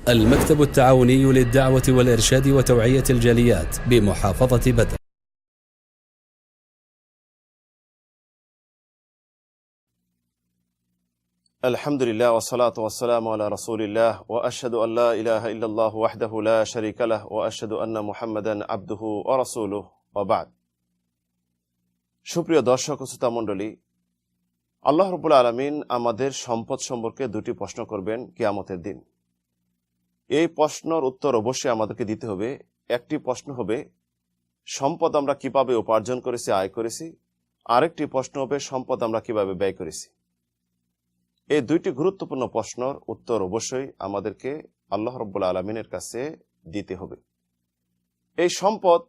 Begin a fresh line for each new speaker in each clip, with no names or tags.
المكتب التعاوني للدعوة والإرشاد وتوعية الجاليات بمحافظة بدر.
الحمد لله والصلاة والسلام على رسول الله وأشهد أن لا إله إلا الله وحده لا شريك له وأشهد أن محمدا عبده ورسوله وبعد. সুপ্রিয় দর্শক ও শ্রোতা মণ্ডলী, আল্লাহ রাব্বুল আলামিন আমাদের সম্পদ সম্পর্কে দুটি প্রশ্ন করবেন কিয়ামতের দিন। এই প্রশ্নের উত্তর অবশ্যই আমাদেরকে দিতে হবে। একটি প্রশ্ন হবে সম্পদ আমরা কিভাবে উপার্জন করেছি, আয় করেছি। আরেকটি প্রশ্ন হবে সম্পদ আমরা কিভাবে ব্যয় করেছি। এই দুইটি গুরুত্বপূর্ণ প্রশ্নের উত্তর অবশ্যই আমাদেরকে আল্লাহ রাব্বুল আলামিনের কাছে দিতে হবে। এই সম্পদ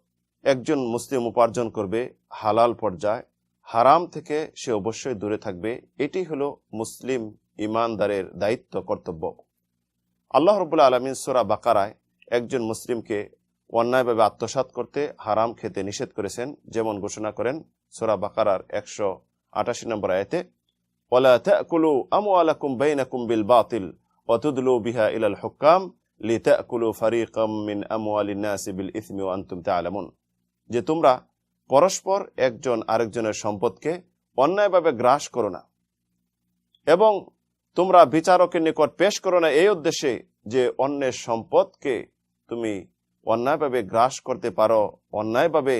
একজন মুসলিম উপার্জন করবে হালাল পর্যায়ে, হারাম থেকে সে অবশ্যই দূরে থাকবে। এটি হলো মুসলিম ইমানদারের দায়িত্ব, কর্তব্য। আল্লাহ রাব্বুল আলামিন সূরা বাকারায় একজন মুসলিমকে অন্যায়ভাবে আত্মসাৎ করতে, হারাম খেতে নিষেধ করেছেন। যেমন ঘোষণা করেন সূরা বাকারার 188 নম্বর আয়াতে, ওয়ালা তাকুলু আমওয়ালাকুম বাইনাকুম বিল বাতিল ওয়া তুদলু বিহা ইলাল হুকাম লিতাকুলু ফারিকাম মিন আমওয়ালিন নাসি বিল ইসমি ওয়া আনতুম তা'লামুন। যে তোমরা পরস্পর একজন আরেকজনের সম্পদকে অন্যায়ভাবে গ্রাস করো না এবং তোমরা বিচারকের নিকট পেশ করো না এই উদ্দেশ্যে যে অন্যের সম্পদকে তুমি অন্যায়ভাবে গ্রাস করতে পারো, অন্যায়ভাবে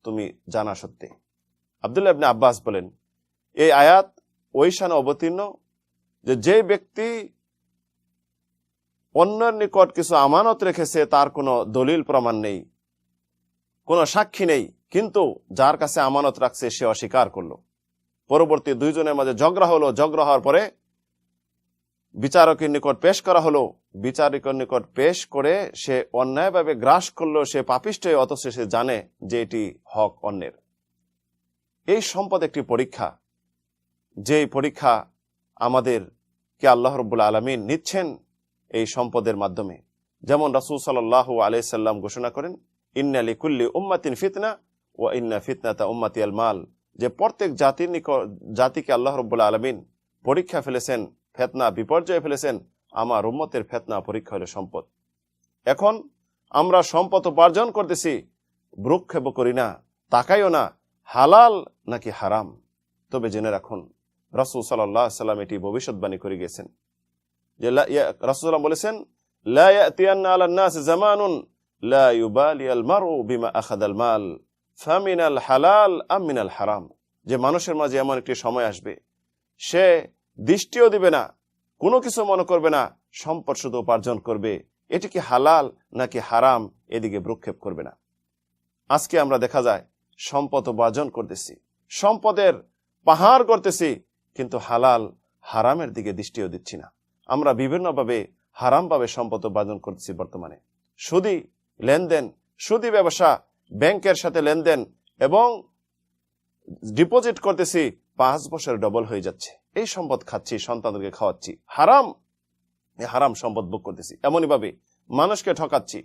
তুমি জানা সত্ত্বে। আব্দুল্লাহ ইবনে আব্বাস বলেন, এই আয়াত ওই শানে অবতীর্ণ যে ব্যক্তি অন্যের নিকট কিছু আমানত রেখেছে, তার কোনো দলিল প্রমাণ নেই, কোনো সাক্ষী নেই, কিন্তু যার কাছে আমানত রাখছে সে অস্বীকার করলো। পরবর্তী দুইজনের মাঝে ঝগড়া হলো, ঝগড়া হওয়ার পরে বিচারকের নিকট পেশ করা হলো। বিচারকের নিকট পেশ করে সে অন্যায়ভাবে গ্রাস করলো, সে পাপিষ্ঠ, অথচ সে জানে যে এটি হক অন্যের। এই সম্পদ একটি পরীক্ষা, যেই পরীক্ষা আমাদেরকে আল্লাহ রাব্বুল আলামিন নিচ্ছেন এই সম্পদের মাধ্যমে। যেমন রাসূল সাল্লাল্লাহু আলাইহিসসাল্লাম ঘোষণা করেন, ইন্না লিকুল্লি উম্মাতিন ফিতনা ওয়া ইন্না ফিতনাতা উম্মাতি আল মাল। যে প্রত্যেক জাতিকে আল্লাহ রাব্বুল আলামিন পরীক্ষা ফেলেছেন, ফিতনা বিপর্যয়ে ফেলেছেন। আমার উম্মতের ফিতনা পরীক্ষা হলো সম্পদ। এখন আমরা সম্পদ উপার্জন করতেছি, ভ্রুক্ষেপ করি না, তাকাইও না হালাল নাকি হারাম। তবে জেনে রাখুন, রাসূল সাল্লাল্লাহু আলাইহি সাল্লাম এটি ভবিষ্যৎবাণী করে গেছেন। যে রাসূল বলেছেন, লা ইয়াতিয়ান্না আলান নাস জামানুন লা ইউবালি আল মারউ বিমা আখাযাল মাল ফামিনাল হালাল আম মিনাল হারাম। যে মানুষের মাঝে এমন একটি সময় আসবে, সে দৃষ্টিও দিবে না, কোনো কিছু মনে করবে না, সম্পদ শুধু উপার্জন করবে, এটি কি হালাল নাকি হারাম এদিকে ভ্রুক্ষেপ করবে না। আজকে আমরা দেখা যায় সম্পদ উপার্জন করতেছি, সম্পদের পাহাড় করতেছি, কিন্তু হালাল হারামের দিকে দৃষ্টিও দিচ্ছি না। আমরা বিভিন্নভাবে হারামভাবে সম্পদ উপার্জন করতেছি। বর্তমানে সুদি লেনদেন, সুদি ব্যবসা, ব্যাংকের সাথে লেনদেন এবং ডিপোজিট করতেছি, 5 বছর ডবল হয়ে যাচ্ছে। এই সম্পদ খাচ্ছি, সন্তানদেরকে খাওয়াচ্ছি, হারাম, হারাম সম্পদ ভোগ করতেছি। এমনই ভাবে মানুষকে ঠকাচ্ছি,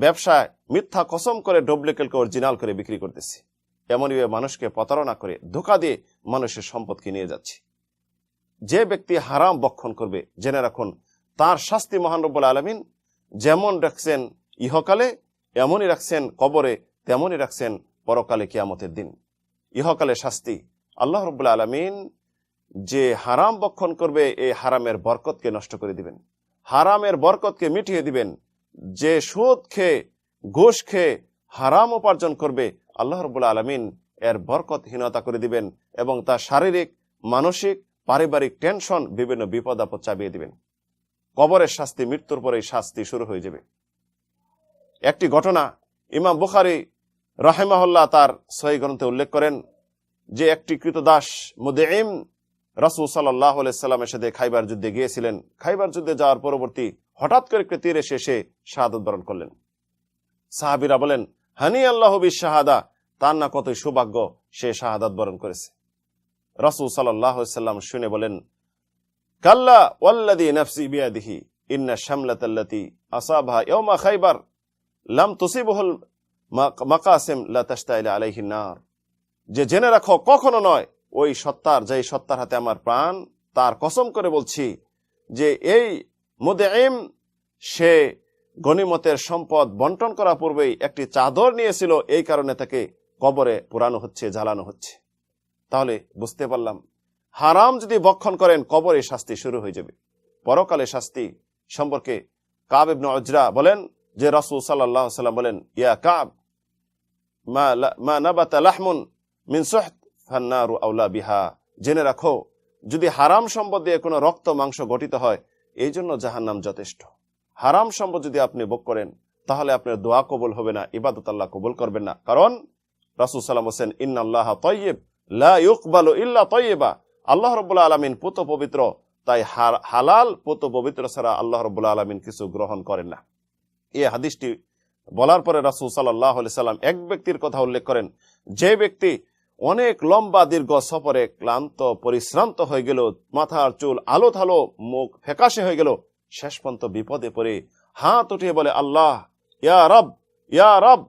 ব্যবসায় মিথ্যা কসম করে ডুপ্লিকেটকে অরিজিনাল করে বিক্রি করতেছি। এমনই ভাবে মানুষকে প্রতারণা করে, ধোঁকা দিয়ে মানুষের সম্পদকে নিয়ে যাচ্ছি। যে ব্যক্তি হারাম ভক্ষণ করবে, জেনে রাখুন তার শাস্তি মহান রব্বুল আলামিন যেমন রাখছেন ইহকালে, এমনই রাখছেন কবরে, তেমনই রাখছেন পরকালে কিয়ামতের দিন। ইহকালে শাস্তি, আল্লাহ রাব্বুল আলামিন যে হারাম ভক্ষণ করবে এই হারামের বরকতকে নষ্ট করে দিবেন, হারামের বরকতকে মিটিয়ে দিবেন। যে সুদ খেয়ে, ঘুষ খেয়ে হারাম উপার্জন করবে, আল্লাহ রাব্বুল আলামিন এর বরকতহীনতা করে দিবেন এবং তার শারীরিক, মানসিক, পারিবারিক টেনশন, বিভিন্ন বিপদ আপদ চাপিয়ে দিবেন। কবরের শাস্তি, মৃত্যুর পরেই শাস্তি শুরু হয়ে যাবে। একটি ঘটনা ইমাম বুখারী রাহিমাহুল্লাহ তার সহিহ গ্রন্থে উল্লেখ করেন যে একটি কৃতদাস মুদঈম রাসূল সাল্লাল্লাহু আলাইহি সাল্লামের সাথে খাইবার যুদ্ধে গিয়েছিলেন। খাইবার যুদ্ধে যাওয়ার পরবর্তী হঠাৎ করে একটি তীর এসে সে শাহাদাত বরণ করলেন। সাহাবীরা বলেন, হানি আল্লাহু বিশ-শাহাদা, তার না কতই সৌভাগ্য, সে শাহাদাত বরণ করেছে। রাসূল সাল্লাল্লাহু আলাইহি সাল্লাম শুনে বলেন, কাল্লা ওয়াল্লাযী নাফসি বিয়াদিহি ইন্না শামলাতাল্লাতী আসাবাহা ইয়াওমা খাইবার লাম তুসিবহুল মাকাসিম লা তাশতাইল আলাইহিন নার। যে জেনে রাখো, কখনো নয়, ওই সত্তার, যেই সত্তার হাতে আমার প্রাণ, তার কসম করে বলছি যে এই মুদঈম সে গনিমতের সম্পদ বন্টন করা পূর্বেই একটি চাদর নিয়েছিল, এই কারণে তাকে কবরে পোড়ানো হচ্ছে, জ্বালানো হচ্ছে। তাহলে বুঝতে পারলাম হারাম যদি ভক্ষণ করেন কবরে শাস্তি শুরু হয়ে যাবে। পরকালে শাস্তি সম্পর্কে কাব ইবনে উজরা বলেন যে রাসূল সাল্লাল্লাহু আলাইহি ওয়াসাল্লাম বলেন, ইয়া কাব মা নাবাতা লাহমুন মিন সুহত ফান্নারু আওলা বিহা, জেনে রাখো যদি হারাম সম্পদ দিয়ে কোনো রক্ত মাংস গঠিত হয় এই জন্য জাহান্নাম যথেষ্ট। হারাম সম্পদ যদি আপনি ভোগ করেন তাহলে আপনার দোয়া কবুল হবে না, ইবাদত আল্লাহ কবুল করবেন না। কারণ রাসূল সাল্লাল্লাহু আলাইহি ওয়াসাল্লাম ইন্নাল্লাহা তাইয়্যিব লা ইউকবালু ইল্লা তাইয়্যিবা, আল্লাহ রাব্বুল আলামিন পুত পবিত্র, তাই হালাল পুত পবিত্র ছাড়া আল্লাহ রাব্বুল আলামিন কিছু গ্রহণ করেন না। এই হাদিসটি বলার পরে রাসূল সাল্লাল্লাহু আলাইহি সাল্লাম এক ব্যক্তির কথা উল্লেখ করেন, যে ব্যক্তি অনেক লম্বা দীর্ঘ সফরে ক্লান্ত পরিশ্রান্ত হয়ে গেল, মাথার চুল আলো থালো, মুখ ফ্যাকাশে হয়ে গেল, শেষ পর্যন্ত বিপদে পড়ে হাত উঠিয়ে বলে, আল্লাহ ইয়া রব ইয়া রব,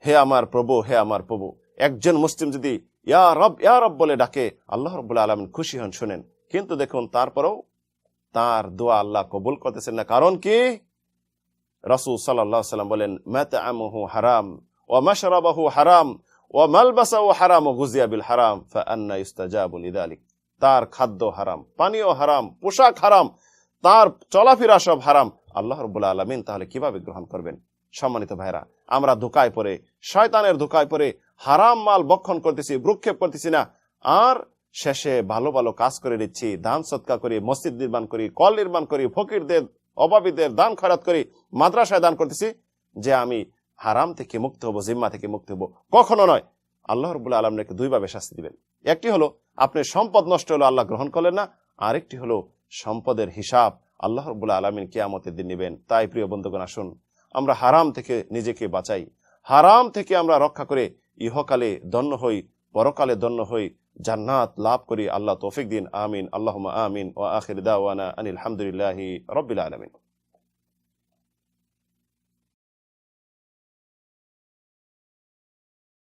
হে আমার প্রভু হে আমার প্রভু। একজন মুসলিম যদি ইয়া রব বলে ডাকে আল্লাহ রাব্বুল আলামিন খুশি হন, শুনেন। কিন্তু দেখুন তারপরেও তার দোয়া আল্লাহ কবুল করতেছেন না। কারণ কি? রাসূল সাল্লাল্লাহু আলাইহি ওয়াসাল্লাম বলেন, মাতআমুহু হারাম ওয়া মাশরাবাহু হারাম ওয়া মালবাসাহু হারাম ওয়া গুযিয়া বিল হারাম ফাআন্না ইস্তাজাবু লিযালিক। তার খাদ্য হারাম, পানীয় হারাম, পোশাক হারাম, তার চলাফেরা সব হারাম। আল্লাহ রাব্বুল আলামিন তাহলে কিভাবে গ্রহণ করবেন? সম্মানিত ভাইরা, আমরা ধোঁকায় পড়ে, শয়তানের ধোঁকায় পড়ে হারাম মাল ভক্ষণ করতেছি, ভ্রুক্ষেপ করতেছি না, আর শেষে ভালো ভালো কাজ করে দিচ্ছি, দান সদকা করি, মসজিদ নির্মাণ করি, কল নির্মাণ করি, ফকিরদের অভাবীদের দান খয়রাত করি, মাদ্রাসায় দান করতেছি যে আমি হারাম থেকে মুক্ত হব, জিম্মা থেকে মুক্ত হব। কখনো নয়। আল্লাহ রাব্বুল আলামিন দুইভাবে শাস্তি দিবেন। একটি হলো আপনি সম্পদ নষ্ট হলো আল্লাহ গ্রহণ করলেন না, আরেকটি হলো সম্পদের হিসাব আল্লাহ রাব্বুল আলামিন কিয়ামতের দিন নেবেন। তাই প্রিয় বন্ধুগণ, আসুন আমরা হারাম থেকে নিজেকে বাঁচাই, হারাম থেকে আমরা রক্ষা করে ইহকালে ধন্য হই, পরকালে ধন্য হই, জান্নাত লাভ করি। আল্লাহ তৌফিক দিন। আমিন, আল্লাহুম্মা আমিন। ওয়া আখির দাওয়ানা আনিল হামদুলিল্লাহি রাব্বিল আলামিন।